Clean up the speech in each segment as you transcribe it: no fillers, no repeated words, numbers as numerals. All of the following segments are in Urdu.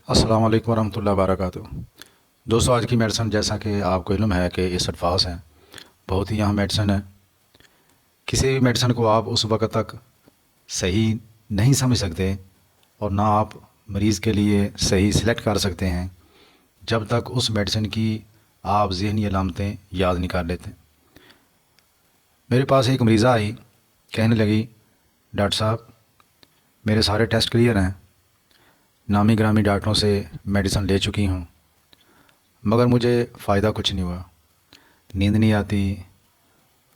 السلام علیکم ورحمۃ اللہ وبرکاتہ۔ دوستو، آج کی میڈیسن جیسا کہ آپ کو علم ہے کہ اس الفاظ ہیں، بہت ہی اہم میڈیسن ہے۔ کسی بھی میڈیسن کو آپ اس وقت تک صحیح نہیں سمجھ سکتے اور نہ آپ مریض کے لیے صحیح سلیکٹ کر سکتے ہیں جب تک اس میڈیسن کی آپ ذہنی علامتیں یاد نہیں کر لیتے۔ میرے پاس ایک مریضہ آئی، کہنے لگی ڈاکٹر صاحب میرے سارے ٹیسٹ کلیئر ہیں، نامی گرامی ڈاکٹروں سے میڈیسن لے چکی ہوں، مگر مجھے فائدہ کچھ نہیں ہوا۔ نیند نہیں آتی،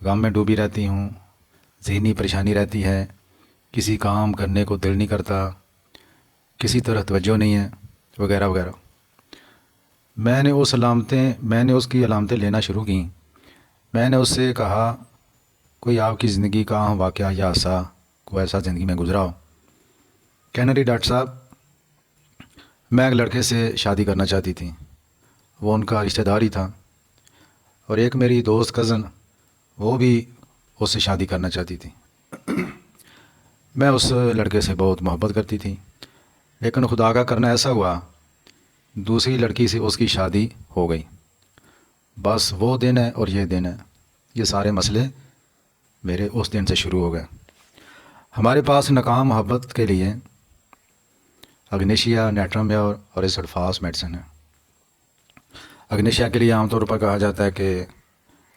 غم میں ڈوبی رہتی ہوں، ذہنی پریشانی رہتی ہے، کسی کام کرنے کو دل نہیں کرتا، کسی طرح توجہ نہیں ہے، وغیرہ وغیرہ۔ میں نے اس کی علامتیں لینا شروع کیں۔ میں نے اس سے کہا کوئی آپ کی زندگی کا اہم واقعہ یا حادثہ کوئی ایسا زندگی میں گزرا ہو؟ کہنے لگی ڈاکٹر صاحب میں ایک لڑکے سے شادی کرنا چاہتی تھی، وہ ان کا رشتہ دار ہی تھا، اور ایک میری دوست کزن وہ بھی اس سے شادی کرنا چاہتی تھی۔ میں اس لڑکے سے بہت محبت کرتی تھی، لیکن خدا کا کرنا ایسا ہوا دوسری لڑکی سے اس کی شادی ہو گئی۔ بس وہ دن ہے اور یہ دن ہے، یہ سارے مسئلے میرے اس دن سے شروع ہو گئے۔ ہمارے پاس ناکام محبت کے لیے اگنیشیا، نیٹرمیور اور اسڈفاس میڈیسن ہے۔ اگنیشیا کے لیے عام طور پر کہا جاتا ہے کہ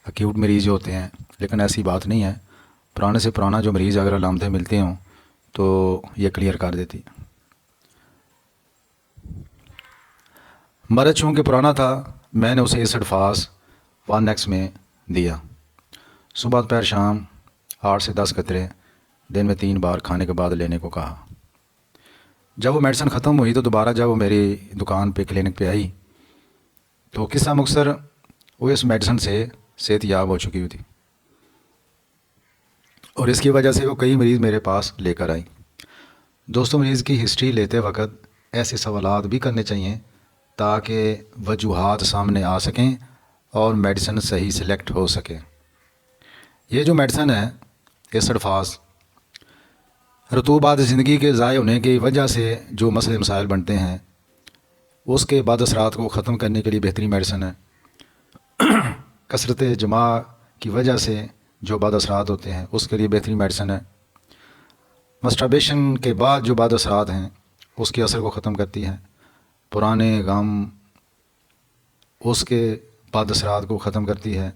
ایکیوٹ مریض جو ہوتے ہیں، لیکن ایسی بات نہیں ہے۔ پرانے سے پرانا جو مریض اگر علامتیں ملتی ہوں تو یہ کلیئر کر دیتی۔ مرض چونکہ پرانا تھا، میں نے اسے اسڈفاس 1X میں دیا۔ صبح دوپہر شام 8 سے 10 قطرے دن میں 3 بار کھانے کے بعد لینے کو کہا۔ جب وہ میڈیسن ختم ہوئی تو دوبارہ جب وہ میری دکان پہ کلینک پہ آئی تو قصہ مختصر وہ اس میڈیسن سے صحت یاب ہو چکی ہوئی تھی، اور اس کی وجہ سے وہ کئی مریض میرے پاس لے کر آئی۔ دوستوں، مریض کی ہسٹری لیتے وقت ایسے سوالات بھی کرنے چاہیے تاکہ وجوہات سامنے آ سکیں اور میڈیسن صحیح سلیکٹ ہو سکے۔ یہ جو میڈیسن ہے اسڈفاس، رطوبات زندگی کے ضائع ہونے کی وجہ سے جو مسئلے مسائل بنتے ہیں اس کے بعد اثرات کو ختم کرنے کے لیے بہترین میڈیسن ہے۔ کثرت جماع کی وجہ سے جو بعد اثرات ہوتے ہیں اس کے لیے بہترین میڈیسن ہے۔ مسٹربیشن کے بعد جو بعد اثرات ہیں اس کے اثر کو ختم کرتی ہے۔ پرانے غم اس کے بعد اثرات کو ختم کرتی ہے۔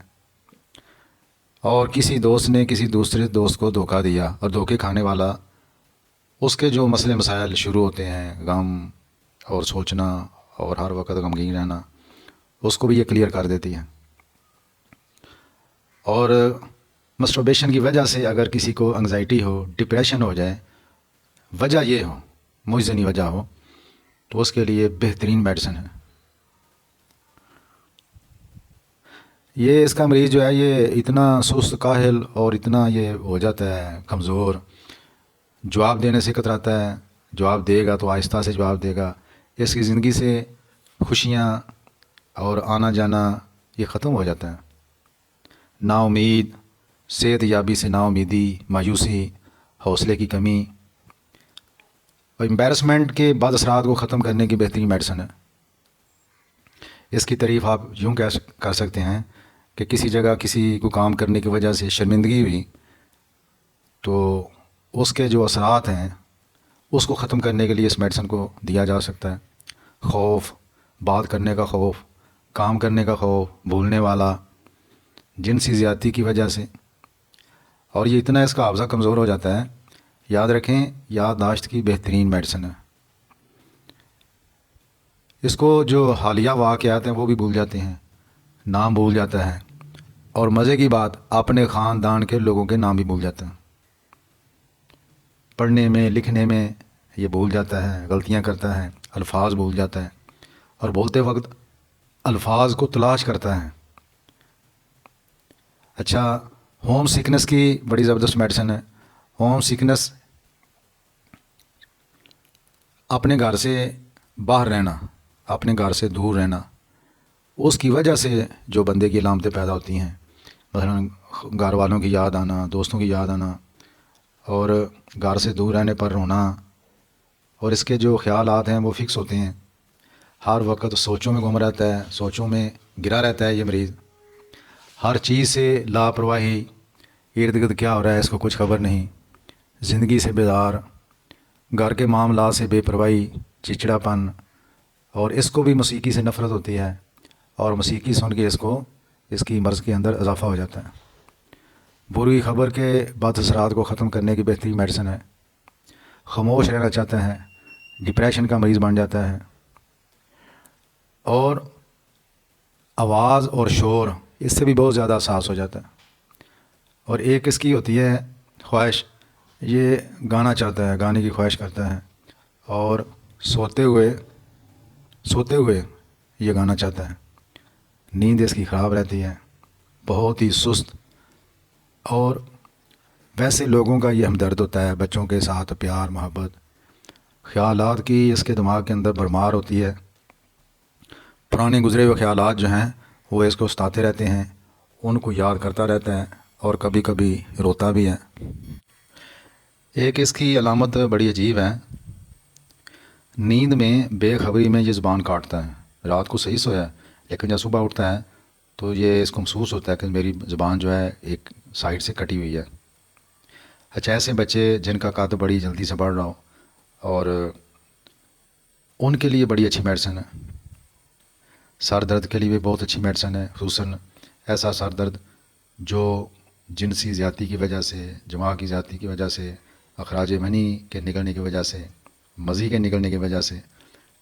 اور کسی دوست نے کسی دوسرے دوست کو دھوکہ دیا اور دھوکے کھانے والا، اس کے جو مسئلے مسائل شروع ہوتے ہیں، غم اور سوچنا اور ہر وقت غمگین رہنا، اس کو بھی یہ کلیئر کر دیتی ہے۔ اور مسٹربیشن کی وجہ سے اگر کسی کو انگزائٹی ہو، ڈپریشن ہو جائے، وجہ یہ ہو، مجزنی وجہ ہو، تو اس کے لیے بہترین میڈیسن ہے۔ یہ اس کا مریض جو ہے یہ اتنا سست کاہل اور اتنا یہ ہو جاتا ہے کمزور، جواب دینے سے کتراتا ہے۔ جواب دے گا تو آہستہ سے جواب دے گا۔ اس کی زندگی سے خوشیاں اور آنا جانا یہ ختم ہو جاتا ہے۔ نا امید، صحت یابی سے نا امیدی، مایوسی، حوصلے کی کمی اور امبیرسمنٹ کے بعد اثرات کو ختم کرنے کی بہترین میڈیسن ہے۔ اس کی تعریف آپ یوں کر سکتے ہیں کہ کسی جگہ کسی کو کام کرنے کی وجہ سے شرمندگی ہوئی تو اس کے جو اثرات ہیں اس کو ختم کرنے کے لیے اس میڈیسن کو دیا جا سکتا ہے۔ خوف، بات کرنے کا خوف، کام کرنے کا خوف، بھولنے والا، جنسی زیادتی کی وجہ سے، اور یہ اتنا اس کا حافظہ کمزور ہو جاتا ہے۔ یاد رکھیں، یادداشت کی بہترین میڈیسن ہے۔ اس کو جو حالیہ واقعات ہیں وہ بھی بھول جاتے ہیں، نام بھول جاتا ہے، اور مزے کی بات اپنے خاندان کے لوگوں کے نام بھی بھول جاتا ہے۔ پڑھنے میں لکھنے میں یہ بھول جاتا ہے، غلطیاں کرتا ہے، الفاظ بھول جاتا ہے، اور بولتے وقت الفاظ کو تلاش کرتا ہے۔ اچھا، ہوم سکنس کی بڑی زبردست میڈیسن ہے۔ ہوم سکنس، اپنے گھر سے باہر رہنا، اپنے گھر سے دور رہنا، اس کی وجہ سے جو بندے کی علامتیں پیدا ہوتی ہیں، مثلا گھر والوں کی یاد آنا، دوستوں کی یاد آنا، اور گھر سے دور رہنے پر رونا، اور اس کے جو خیالات ہیں وہ فکس ہوتے ہیں۔ ہر وقت سوچوں میں گم رہتا ہے، سوچوں میں گرا رہتا ہے یہ مریض، ہر چیز سے لاپرواہی، ارد گرد کیا ہو رہا ہے اس کو کچھ خبر نہیں، زندگی سے بیدار، گھر کے معاملات سے بے پرواہی، چچڑا پن، اور اس کو بھی موسیقی سے نفرت ہوتی ہے، اور موسیقی سن کے اس کی مرض کے اندر اضافہ ہو جاتا ہے۔ بری خبر کے بد اثرات کو ختم کرنے کی بہترین میڈیسن ہے۔ خاموش رہنا چاہتا ہے، ڈپریشن کا مریض بن جاتا ہے، اور آواز اور شور اس سے بھی بہت زیادہ حساس ہو جاتا ہے۔ اور ایک اس کی ہوتی ہے خواہش، یہ گانا چاہتا ہے، گانے کی خواہش کرتا ہے، اور سوتے ہوئے یہ گانا چاہتا ہے۔ نیند اس کی خراب رہتی ہے، بہت ہی سست، اور ویسے لوگوں کا یہ ہمدرد ہوتا ہے، بچوں کے ساتھ پیار محبت، خیالات کی اس کے دماغ کے اندر بھرمار ہوتی ہے، پرانے گزرے ہوئے خیالات جو ہیں وہ اس کو ستاتے رہتے ہیں، ان کو یاد کرتا رہتا ہے، اور کبھی کبھی روتا بھی ہے۔ ایک اس کی علامت بڑی عجیب ہے، نیند میں بے خبری میں یہ زبان کاٹتا ہے، رات کو صحیح سویا ہے لیکن جب صبح اٹھتا ہے تو یہ اس کو محسوس ہوتا ہے کہ میری زبان جو ہے ایک سائڈ سے کٹی ہوئی ہے۔ اچھا، ایسے بچے جن کا قد بڑی جلدی سے بڑھ رہا ہو، اور ان کے لیے بڑی اچھی میڈیسن ہے۔ سر درد کے لیے بھی بہت اچھی میڈیسن ہے، خصوصاً ایسا سر درد جو جنسی زیادتی کی وجہ سے، جماع کی زیادتی کی وجہ سے، اخراج منی کے نکلنے کی وجہ سے، مزی کے نکلنے کی وجہ سے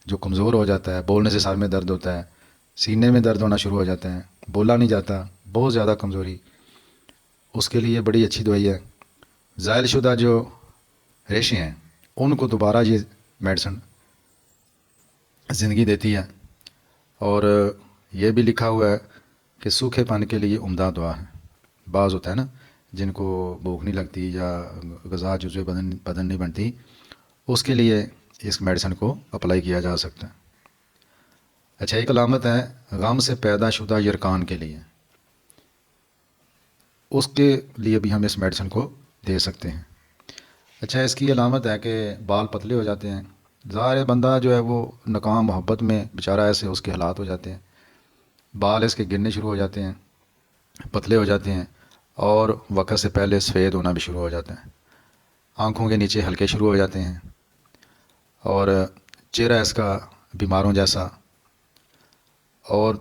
جو کمزور ہو جاتا ہے، بولنے سے سر میں درد ہوتا ہے، سینے میں درد ہونا شروع ہو جاتا ہے، بولا نہیں جاتا، بہت زیادہ کمزوری، اس کے لیے بڑی اچھی دوائی ہے۔ زائل شدہ جو ریشے ہیں ان کو دوبارہ یہ میڈیسن زندگی دیتی ہے، اور یہ بھی لکھا ہوا ہے کہ سوکھے پن کے لیے عمدہ دوا ہے۔ بعض ہوتا ہے نا جن کو بھوک نہیں لگتی یا غذا جزو بدن نہیں بنتی، اس کے لیے اس میڈیسن کو اپلائی کیا جا سکتا ہے۔ اچھا، ایک علامت ہے غم سے پیدا شدہ یرکان کے لیے، اس کے لیے بھی ہم اس میڈیسن کو دے سکتے ہیں۔ اچھا، اس کی علامت ہے کہ بال پتلے ہو جاتے ہیں، ظاہر ہے بندہ جو ہے وہ ناکام محبت میں بیچارہ ایسے اس کے حالات ہو جاتے ہیں، بال اس کے گرنے شروع ہو جاتے ہیں، پتلے ہو جاتے ہیں، اور وقت سے پہلے سفید ہونا بھی شروع ہو جاتا ہے، آنکھوں کے نیچے ہلکے شروع ہو جاتے ہیں، اور چہرہ اس کا بیماروں جیسا، اور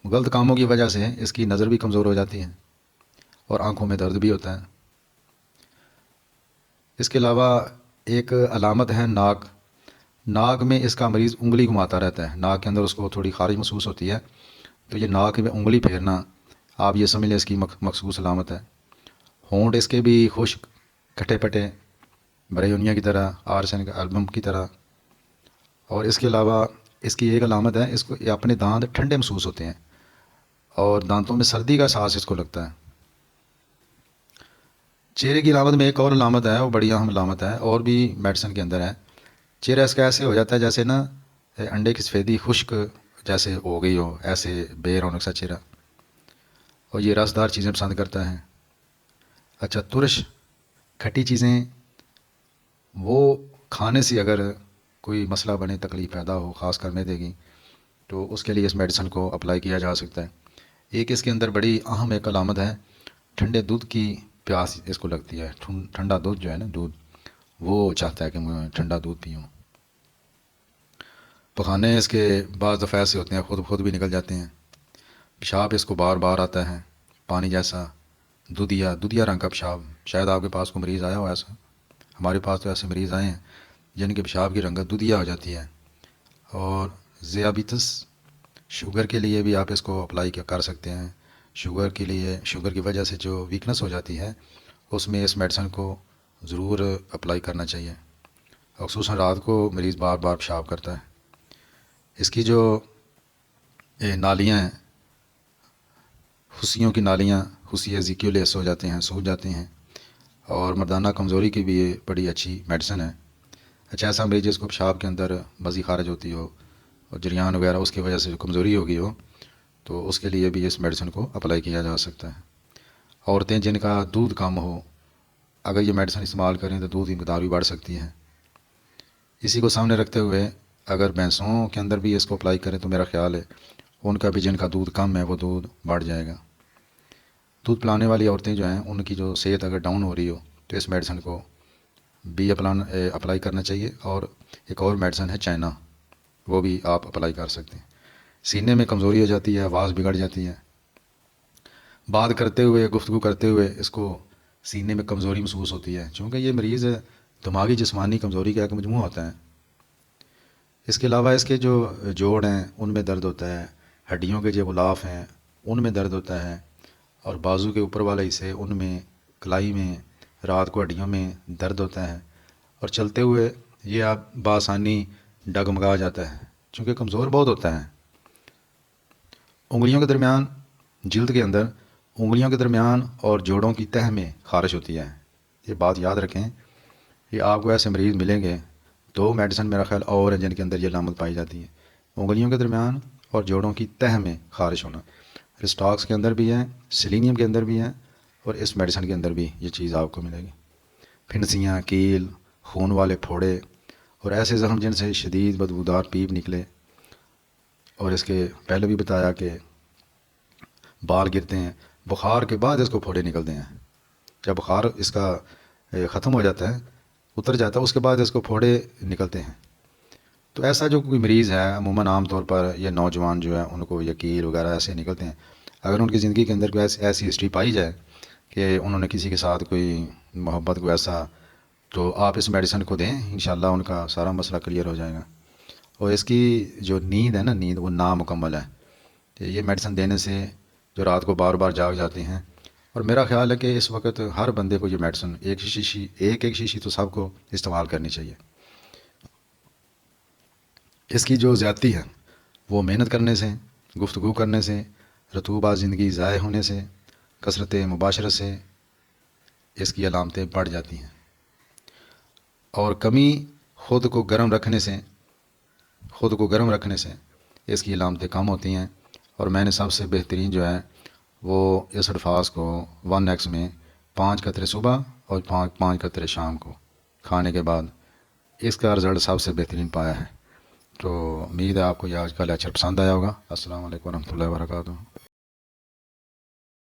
غلط کاموں کی وجہ سے اس کی نظر بھی کمزور ہو جاتی ہے، اور آنکھوں میں درد بھی ہوتا ہے۔ اس کے علاوہ ایک علامت ہے ناک میں اس کا مریض انگلی گھماتا رہتا ہے، ناک کے اندر اس کو تھوڑی خارش محسوس ہوتی ہے، تو یہ ناک میں انگلی پھیرنا آپ یہ سمجھ لیں اس کی مخصوص علامت ہے۔ ہونٹ اس کے بھی خشک، کھٹے پٹے، بریونیا کی طرح، آرسن کا البم کی طرح، اور اس کے علاوہ اس کی ایک علامت ہے، اس کو اپنے دانت ٹھنڈے محسوس ہوتے ہیں، اور دانتوں میں سردی کا احساس اس کو لگتا ہے۔ چہرے کی علامت میں ایک اور علامت ہے، وہ بڑی اہم علامت ہے، اور بھی میڈیسن کے اندر ہے۔ چہرہ اس کا ایسے ہو جاتا ہے جیسے نا انڈے کی سفیدی خشک جیسے ہو گئی ہو، ایسے بے رونق سا چہرہ، اور یہ رسدار چیزیں پسند کرتا ہے۔ اچھا، ترش کھٹی چیزیں وہ کھانے سے اگر کوئی مسئلہ بنے، تکلیف پیدا ہو، خاص کر معدے کی، تو اس کے لیے اس میڈیسن کو اپلائی کیا جا سکتا ہے۔ ایک اس کے اندر بڑی اہم ایک علامت ہے، ٹھنڈے دودھ کی پیاس اس کو لگتی ہے، ٹھنڈا دودھ جو ہے نا، دودھ وہ چاہتا ہے کہ میں ٹھنڈا دودھ پیوں۔ پخانے اس کے بعض دفعہ ایسے ہوتے ہیں خود بھی نکل جاتے ہیں، پیشاب اس کو بار بار آتا ہے، پانی جیسا، دودھیا رنگ کا پیشاب، شاید آپ کے پاس کوئی مریض آیا ہو ایسا، ہمارے پاس تو ایسے مریض آئے ہیں جن کے پیشاب کی رنگت دودھیا ہو جاتی ہے۔ اور ذیابیطس، شوگر کے لیے بھی آپ اس کو اپلائی کر سکتے ہیں، شوگر کے لیے، شوگر کی وجہ سے جو ویکنس ہو جاتی ہے اس میں اس میڈیسن کو ضرور اپلائی کرنا چاہیے، اور خصوصاً رات کو مریض بار بار پیشاب کرتا ہے۔ اس کی جو نالیاں ہیں، خصیوں کی نالیاں، خصیے زیکیولیس ہو جاتے ہیں، سوج جاتے ہیں، اور مردانہ کمزوری کی بھی یہ بڑی اچھی میڈیسن ہے۔ اچھا، ایسا مریض جس کو پیشاب کے اندر مزی خارج ہوتی ہو اور جریان وغیرہ اس کی وجہ سے کمزوری ہوگی ہو، تو اس کے لیے بھی اس میڈیسن کو اپلائی کیا جا سکتا ہے۔ عورتیں جن کا دودھ کم ہو، اگر یہ میڈیسن استعمال کریں تو دودھ کی مقدار بھی بڑھ سکتی ہے۔ اسی کو سامنے رکھتے ہوئے اگر بھینسوں کے اندر بھی اس کو اپلائی کریں تو میرا خیال ہے ان کا بھی جن کا دودھ کم ہے وہ دودھ بڑھ جائے گا۔ دودھ پلانے والی عورتیں جو ہیں ان کی جو صحت اگر ڈاؤن ہو رہی ہو تو اس میڈیسن کو بھی اپلائی کرنا چاہیے۔ اور ایک اور میڈیسن ہے چائنا، وہ بھی آپ اپلائی کر سکتے ہیں۔ سینے میں کمزوری ہو جاتی ہے، آواز بگڑ جاتی ہے، بات کرتے ہوئے گفتگو کرتے ہوئے اس کو سینے میں کمزوری محسوس ہوتی ہے، چونکہ یہ مریض دماغی جسمانی کمزوری کا ایک مجموعہ ہوتا ہے۔ اس کے علاوہ اس کے جو جوڑ ہیں ان میں درد ہوتا ہے، ہڈیوں کے جو غلاف ہیں ان میں درد ہوتا ہے، اور بازو کے اوپر والے حصے ان میں کلائی میں رات کو ہڈیوں میں درد ہوتا ہے، اور چلتے ہوئے یہ آپ بآسانی ڈگمگا جاتا ہے چونکہ کمزور بہت ہوتا ہے۔ انگلیوں کے درمیان، جلد کے اندر انگلیوں کے درمیان اور جوڑوں کی تہہ میں خارش ہوتی ہے۔ یہ بات یاد رکھیں کہ آپ کو ایسے مریض ملیں گے، دو میڈیسن میرا خیال اور ہیں جن کے اندر یہ علامت پائی جاتی ہے، انگلیوں کے درمیان اور جوڑوں کی تہہ میں خارش ہونا۔ رسٹاکس کے اندر بھی ہے، سیلینیم کے اندر بھی ہے، اور اس میڈیسن کے اندر بھی یہ چیز آپ کو ملے گی۔ پھنسیاں، کیل، خون والے پھوڑے اور ایسے زخم جن سے شدید بدبودار پیپ نکلے، اور اس کے پہلے بھی بتایا کہ بال گرتے ہیں، بخار کے بعد اس کو پھوڑے نکلتے ہیں۔ جب بخار اس کا ختم ہو جاتا ہے، اتر جاتا ہے، اس کے بعد اس کو پھوڑے نکلتے ہیں۔ تو ایسا جو کوئی مریض ہے، عموماً عام طور پر یہ نوجوان جو ہے ان کو یہ کیل وغیرہ ایسے نکلتے ہیں، اگر ان کی زندگی کے اندر کوئی ایسی ہسٹری پائی جائے کہ انہوں نے کسی کے ساتھ کوئی محبت کو ایسا، تو آپ اس میڈیسن کو دیں، انشاءاللہ ان کا سارا مسئلہ کلیئر ہو جائے گا۔ اور اس کی جو نیند ہے نا، نیند وہ نامکمل ہے، کہ یہ میڈیسن دینے سے جو رات کو بار بار جاگ جاتے ہیں۔ اور میرا خیال ہے کہ اس وقت ہر بندے کو یہ میڈیسن ایک شیشی تو سب کو استعمال کرنی چاہیے۔ اس کی جو زیادتی ہے وہ محنت کرنے سے، گفتگو کرنے سے، رطوبہ زندگی ضائع ہونے سے، کثرت مباشرت سے اس کی علامتیں بڑھ جاتی ہیں، اور کمی خود کو گرم رکھنے سے اس کی علامتیں کم ہوتی ہیں۔ اور میں نے سب سے بہترین جو ہے وہ اس الفاظ کو 1x میں 5 قطرے صبح اور 5 قطرے شام کو کھانے کے بعد، اس کا رزلٹ سب سے بہترین پایا ہے۔ تو امید ہے آپ کو یہ آج کا لیکچر پسند آیا ہوگا۔ السلام علیکم ورحمۃ اللہ وبرکاتہ۔